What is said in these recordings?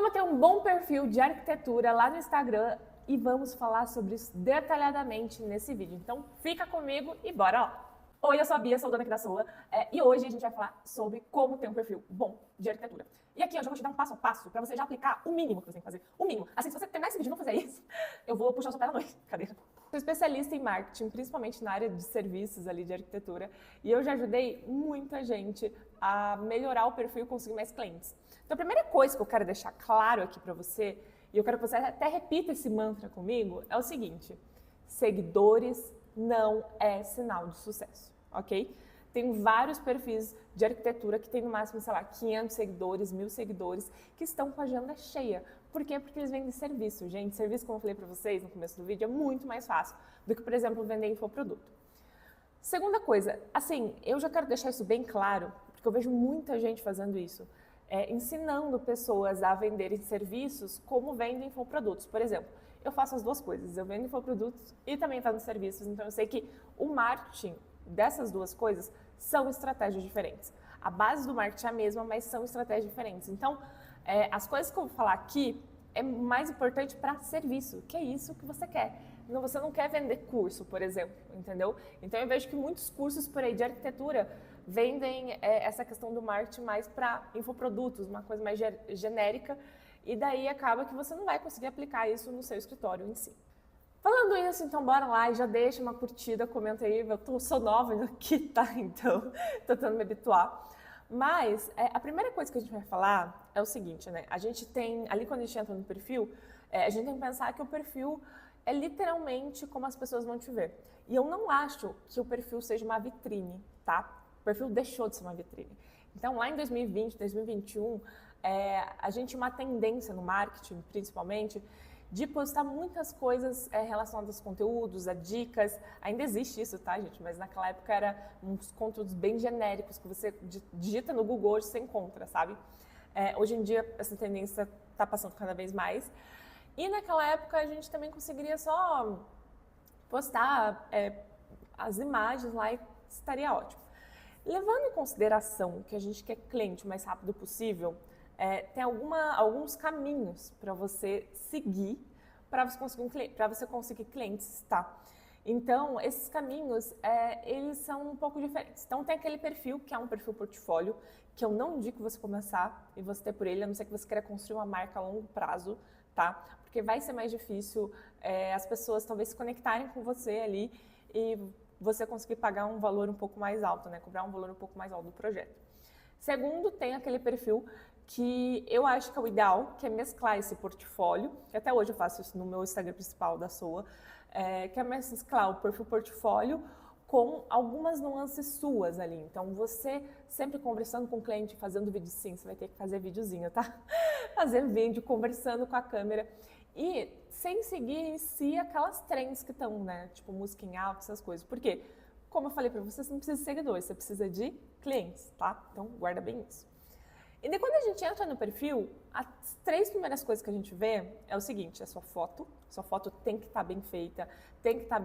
Como ter um bom perfil de arquitetura lá no Instagram e vamos falar sobre isso detalhadamente nesse vídeo. Então fica comigo e bora lá! Oi, eu sou a Bia, sou dona aqui da Soa, e hoje a gente vai falar sobre como ter um perfil bom de arquitetura. E aqui eu já vou te dar um passo a passo para você já aplicar o mínimo que você tem que fazer. O mínimo. Assim, se você terminar esse vídeo e não fazer isso, eu vou puxar o seu pé na noite. Cadê? Sou especialista em marketing, principalmente na área de serviços ali de arquitetura, e eu já ajudei muita gente a melhorar o perfil e conseguir mais clientes. Então a primeira coisa que eu quero deixar claro aqui para você, e eu quero que você até repita esse mantra comigo, é o seguinte: seguidores não é sinal de sucesso, ok? Tem vários perfis de arquitetura que tem no máximo, sei lá, 500 seguidores, 1000 seguidores, que estão com a agenda cheia. Por quê? Porque eles vendem serviço, gente. Serviço, como eu falei para vocês no começo do vídeo, é muito mais fácil do que, por exemplo, vender infoproduto. Segunda coisa, assim, eu já quero deixar isso bem claro, porque eu vejo muita gente fazendo isso, ensinando pessoas a venderem serviços como vendem infoprodutos. Por exemplo, eu faço as duas coisas, eu vendo infoprodutos e também vendo serviços, então eu sei que o marketing dessas duas coisas são estratégias diferentes. A base do marketing é a mesma, mas são estratégias diferentes. Então, as coisas que eu vou falar aqui é mais importante para serviço, que é isso que você quer. Não, você não quer vender curso, por exemplo, entendeu? Então, eu vejo que muitos cursos por aí de arquitetura vendem essa questão do marketing mais para infoprodutos, uma coisa mais genérica, e daí acaba que você não vai conseguir aplicar isso no seu escritório em si. Falando isso, então bora lá e já deixa uma curtida, comenta aí, sou nova aqui, tá? Então, tô tentando me habituar. Mas a primeira coisa que a gente vai falar é o seguinte, né? A gente tem, ali quando a gente entra no perfil, a gente tem que pensar que o perfil é literalmente como as pessoas vão te ver. E eu não acho que o perfil seja uma vitrine, tá? O perfil deixou de ser uma vitrine. Então, lá em 2020, 2021, a gente tinha uma tendência no marketing, principalmente, de postar muitas coisas relacionadas aos conteúdos, a dicas. Ainda existe isso, tá, gente? Mas naquela época era uns conteúdos bem genéricos que você digita no Google hoje você encontra, sabe? Hoje em dia essa tendência está passando cada vez mais. E naquela época a gente também conseguiria só postar as imagens lá e estaria ótimo. Levando em consideração que a gente quer cliente o mais rápido possível, tem alguns caminhos para você seguir para você conseguir clientes, tá? Então, esses caminhos, eles são um pouco diferentes. Então, tem aquele perfil, que é um perfil portfólio, que eu não indico você começar e você ter por ele, a não ser que você queira construir uma marca a longo prazo, tá? Porque vai ser mais difícil as pessoas talvez se conectarem com você ali e você conseguir pagar um valor um pouco mais alto, né? Cobrar um valor um pouco mais alto do projeto. Segundo, tem aquele perfil que eu acho que é o ideal, que é mesclar esse portfólio, que até hoje eu faço isso no meu Instagram principal da Soa, que é mesclar o perfil portfólio com algumas nuances suas ali. Então, você sempre conversando com o cliente, fazendo vídeo, sim, você vai ter que fazer videozinho, tá? Fazer vídeo, conversando com a câmera e sem seguir em si aquelas trends que estão, né? Tipo, música em alta, essas coisas. Por quê? Como eu falei para você, você não precisa de seguidores, você precisa de clientes, tá? Então, guarda bem isso. E daí, quando a gente entra no perfil, as 3 primeiras coisas que a gente vê é o seguinte: a sua foto tem que estar bem feita, tem que estar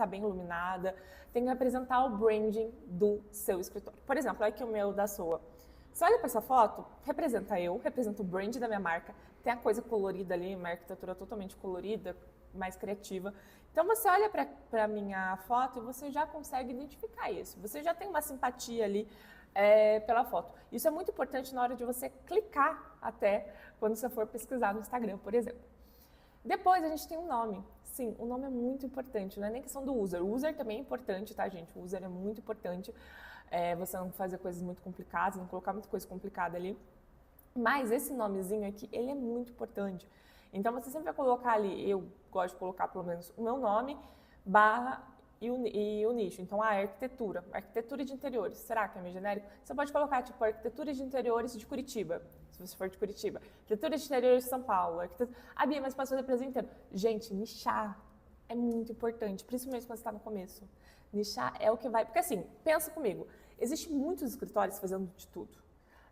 bem iluminada, tem que representar o branding do seu escritório. Por exemplo, aqui o meu da Soa. Você olha para essa foto, representa o brand da minha marca, tem a coisa colorida ali, uma arquitetura totalmente colorida, mais criativa. Então você olha para a minha foto e você já consegue identificar isso, você já tem uma simpatia ali pela foto. Isso é muito importante na hora de você clicar até quando você for pesquisar no Instagram, por exemplo. Depois a gente tem um nome. Sim, o nome é muito importante, não é nem questão do user. O user também é importante, tá, gente? O user é muito importante. Você não fazer coisas muito complicadas, não colocar muita coisa complicada ali. Mas esse nomezinho aqui, ele é muito importante. Então você sempre vai colocar ali, eu gosto de colocar pelo menos o meu nome, barra e o nicho. Então, arquitetura de interiores. Será que é meio genérico? Você pode colocar, tipo, arquitetura de interiores de Curitiba, se você for de Curitiba. Arquitetura de interiores de São Paulo. Bia, mas posso fazer Brasil inteiro. Gente, nichar é muito importante, principalmente quando você está no começo. Nichar é o que vai... Porque assim, pensa comigo, existem muitos escritórios fazendo de tudo.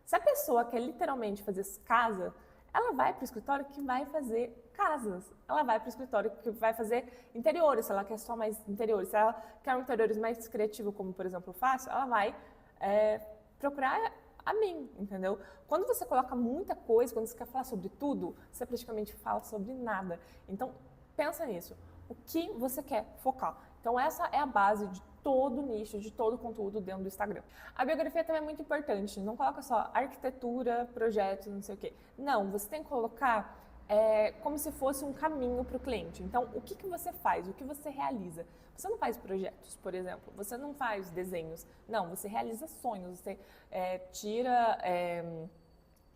Se a pessoa quer literalmente fazer casa, ela vai para o escritório que vai fazer casas. Ela vai para o escritório que vai fazer interiores, se ela quer só mais interiores. Se ela quer um interiores mais criativo, como por exemplo eu faço, ela vai procurar a mim, entendeu? Quando você coloca muita coisa, quando você quer falar sobre tudo, você praticamente fala sobre nada. Então, pensa nisso. O que você quer focar? Então, essa é a base de todo nicho, de todo conteúdo dentro do Instagram. A biografia também é muito importante. Não coloca só arquitetura, projetos, não sei o quê. Não, você tem que colocar como se fosse um caminho para o cliente. Então, o que você faz? O que você realiza? Você não faz projetos, por exemplo. Você não faz desenhos. Não, você realiza sonhos. Você tira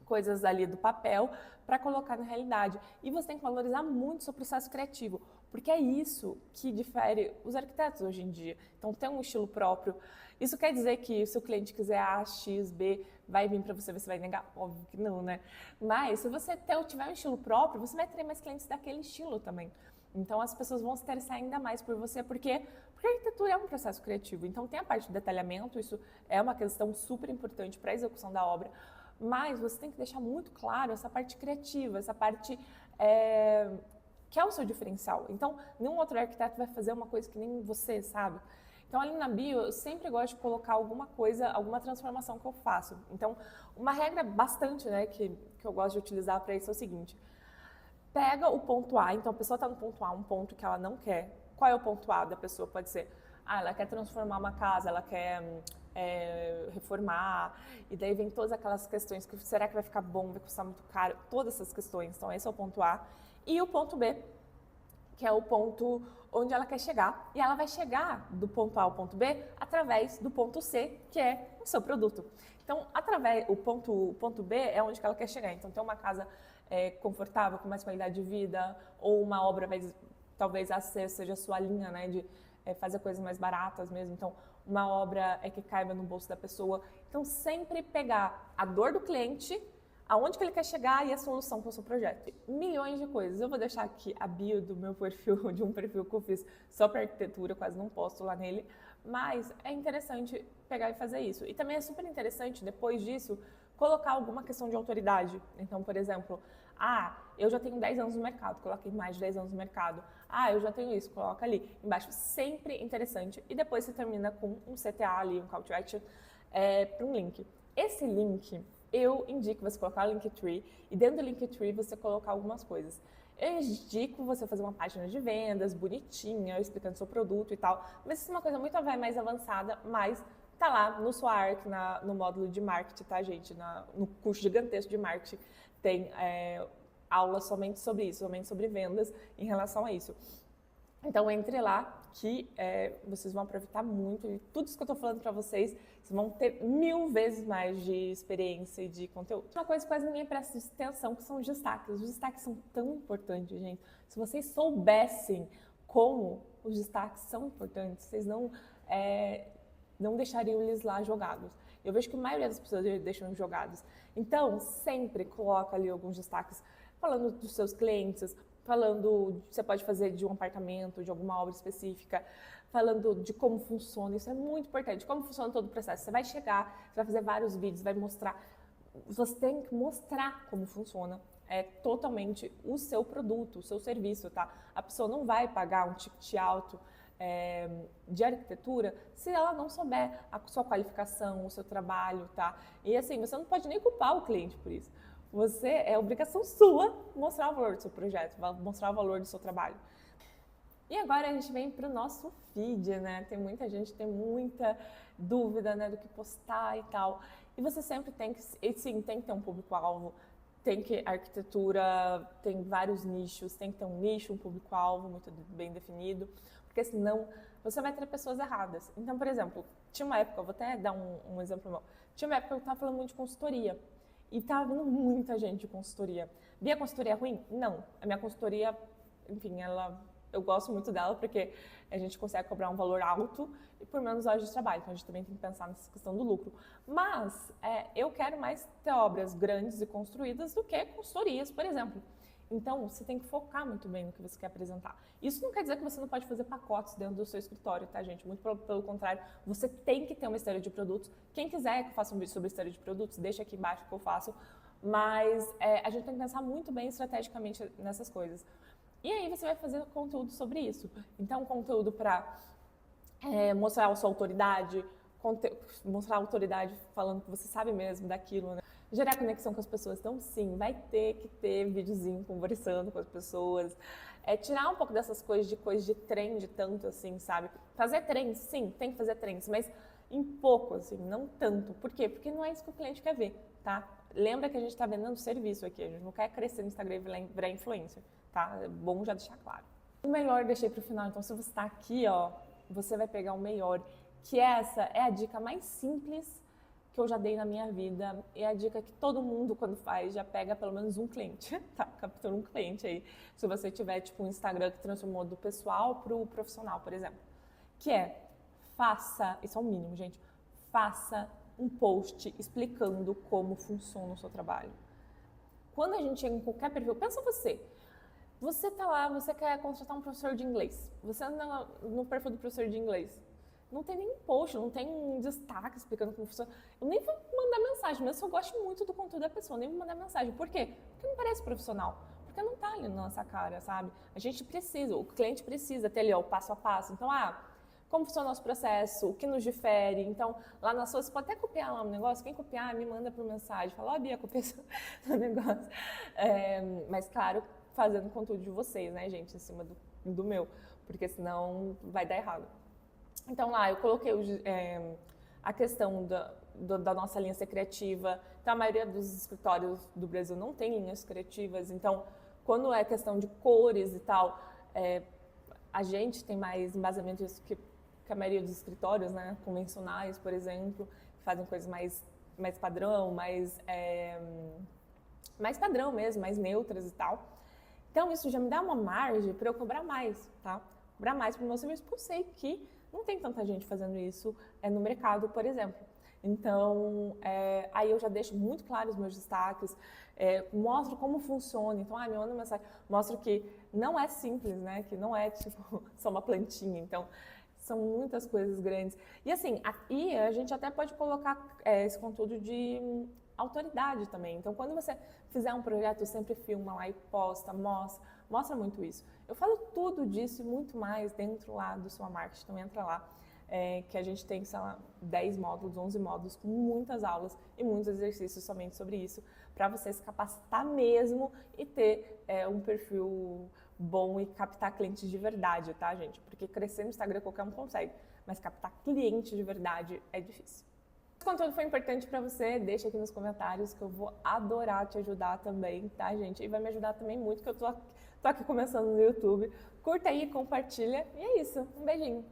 coisas ali do papel para colocar na realidade. E você tem que valorizar muito o seu processo criativo, porque é isso que difere os arquitetos hoje em dia. Então, tem um estilo próprio. Isso quer dizer que se o cliente quiser A, X, B, vai vir para você vai negar? Óbvio que não, né? Mas se você tiver um estilo próprio, você vai ter mais clientes daquele estilo também. Então, as pessoas vão se interessar ainda mais por você, porque a arquitetura é um processo criativo. Então, tem a parte de detalhamento, isso é uma questão super importante para a execução da obra, mas você tem que deixar muito claro essa parte criativa, essa parte que é o seu diferencial. Então, nenhum outro arquiteto vai fazer uma coisa que nem você, sabe? Então, ali na bio, eu sempre gosto de colocar alguma coisa, alguma transformação que eu faço. Então, uma regra bastante, né, que eu gosto de utilizar para isso é o seguinte: pega o ponto A, então a pessoa está no ponto A, um ponto que ela não quer. Qual é o ponto A da pessoa? Pode ser, ela quer transformar uma casa, ela quer reformar, e daí vem todas aquelas questões, que será que vai ficar bom, vai custar muito caro, todas essas questões. Então, esse é o ponto A. E o ponto B, que é o ponto onde ela quer chegar, e ela vai chegar do ponto A ao ponto B através do ponto C, que é o seu produto. Então, o ponto B é onde que ela quer chegar. Então, ter uma casa confortável, com mais qualidade de vida, ou uma obra, talvez essa seja a sua linha, né, de fazer coisas mais baratas mesmo. Então, uma obra que caiba no bolso da pessoa. Então, sempre pegar a dor do cliente, aonde que ele quer chegar e a solução para o seu projeto. Milhões de coisas. Eu vou deixar aqui a bio do meu perfil, de um perfil que eu fiz só para arquitetura, quase não posto lá nele, mas é interessante pegar e fazer isso. E também é super interessante, depois disso, colocar alguma questão de autoridade. Então, por exemplo, eu já tenho 10 anos no mercado, coloquei mais de 10 anos no mercado. Eu já tenho isso, coloca ali embaixo, sempre interessante. E depois você termina com um CTA ali, um Call to Action, para um link. Esse link, eu indico você colocar o Linktree, e dentro do Linktree você colocar algumas coisas. Eu indico você fazer uma página de vendas bonitinha, explicando seu produto e tal, mas isso é uma coisa muito mais avançada, mas tá lá no SWOARC, no módulo de marketing, tá, gente? No curso gigantesco de marketing, tem aula somente sobre isso, somente sobre vendas em relação a isso. Então, entre lá que vocês vão aproveitar muito e tudo isso que eu tô falando para vocês vão ter 1000 vezes mais de experiência e de conteúdo. Uma coisa que quase ninguém presta atenção, que são os destaques. Os destaques são tão importantes, gente. Se vocês soubessem como os destaques são importantes, vocês não deixariam eles lá jogados. Eu vejo que a maioria das pessoas deixam jogados. Então, sempre coloca ali alguns destaques, falando dos seus clientes, falando, você pode fazer de um apartamento, de alguma obra específica, falando de como funciona, isso é muito importante, como funciona todo o processo. Você vai chegar, você vai fazer vários vídeos, vai mostrar, você tem que mostrar como funciona totalmente o seu produto, o seu serviço, tá? A pessoa não vai pagar um ticket alto de arquitetura se ela não souber a sua qualificação, o seu trabalho, tá? E assim, você não pode nem culpar o cliente por isso. É obrigação sua mostrar o valor do seu projeto, mostrar o valor do seu trabalho. E agora a gente vem para o nosso feed, né? Tem muita gente, tem muita dúvida, né, do que postar e tal. E você sempre tem que ter um público-alvo, a arquitetura tem vários nichos, tem que ter um nicho, um público-alvo muito bem definido, porque senão você vai ter pessoas erradas. Então, por exemplo, tinha uma época, eu vou até dar um exemplo meu, tinha uma época que eu estava falando muito de consultoria, e estava vindo muita gente de consultoria. Minha consultoria é ruim? Não. A minha consultoria, enfim, eu gosto muito dela porque a gente consegue cobrar um valor alto e por menos horas de trabalho. Então, a gente também tem que pensar nessa questão do lucro. Mas eu quero mais ter obras grandes e construídas do que consultorias, por exemplo. Então, você tem que focar muito bem no que você quer apresentar. Isso não quer dizer que você não pode fazer pacotes dentro do seu escritório, tá, gente? Muito pelo contrário, você tem que ter uma esteira de produtos. Quem quiser que eu faça um vídeo sobre esteira de produtos, deixa aqui embaixo que eu faço. Mas a gente tem que pensar muito bem estrategicamente nessas coisas. E aí você vai fazer conteúdo sobre isso. Então, conteúdo para mostrar a sua autoridade, mostrar autoridade falando que você sabe mesmo daquilo, né? Gerar conexão com as pessoas. Então, sim, vai ter que ter videozinho conversando com as pessoas. Tirar um pouco dessas coisas de trend tanto assim, sabe? Fazer trends, sim, tem que fazer trends, mas em pouco, assim, não tanto. Por quê? Porque não é isso que o cliente quer ver, tá? Lembra que a gente está vendendo serviço aqui, a gente não quer crescer no Instagram e virar influencer, tá? É bom já deixar claro. O melhor eu deixei para o final, então se você está aqui, ó, você vai pegar o melhor, que essa é a dica mais simples que eu já dei na minha vida, é a dica que todo mundo quando faz já pega pelo menos um cliente, tá? Captura um cliente aí, se você tiver tipo um Instagram que transformou do pessoal pro profissional, por exemplo, que é, faça, isso é o mínimo, gente, faça um post explicando como funciona o seu trabalho. Quando a gente chega em qualquer perfil, pensa você tá lá, você quer contratar um professor de inglês, você anda no perfil do professor de inglês, não tem nenhum post, não tem um destaque explicando como funciona. Eu nem vou mandar mensagem, mas eu gosto muito do conteúdo da pessoa, nem vou mandar mensagem. Por quê? Porque não parece profissional. Porque não tá ali na nossa cara, sabe? A gente precisa, o cliente precisa ter ali ó, o passo a passo. Então, como funciona o nosso processo, o que nos difere. Então, lá na sua, você pode até copiar lá um negócio. Quem copiar, me manda por mensagem. Fala, Bia, copiei o negócio. Mas, claro, fazendo conteúdo de vocês, né, gente? Em cima do meu. Porque senão vai dar errado. Então lá eu coloquei a questão da nossa linha ser criativa. Então a maioria dos escritórios do Brasil não tem linhas criativas. Então quando é questão de cores e tal, a gente tem mais embasamento disso que a maioria dos escritórios, né, convencionais, por exemplo, que fazem coisas mais padrão, mais padrão mesmo, mais neutras e tal. Então isso já me dá uma margem para eu cobrar mais, tá? Cobrar mais para o meu serviço, porque eu sei que não tem tanta gente fazendo isso no mercado, por exemplo. Então, aí eu já deixo muito claro os meus destaques, mostro como funciona. Então, me manda uma mensagem, mostro que não é simples, né? Que não é tipo só uma plantinha. Então, são muitas coisas grandes. E assim, aqui a gente até pode colocar esse conteúdo de autoridade também. Então, quando você fizer um projeto, sempre filma lá e posta, mostra muito isso. Eu falo tudo disso e muito mais dentro lá do Sua Marketing, então entra lá, que a gente tem, sei lá, 10 módulos, 11 módulos, com muitas aulas e muitos exercícios somente sobre isso, para você se capacitar mesmo e ter um perfil bom e captar clientes de verdade, tá, gente? Porque crescer no Instagram qualquer um consegue, mas captar cliente de verdade é difícil. Se o conteúdo foi importante para você, deixa aqui nos comentários que eu vou adorar te ajudar também, tá, gente? E vai me ajudar também muito, que eu tô aqui começando no YouTube. Curta aí, compartilha e é isso. Um beijinho!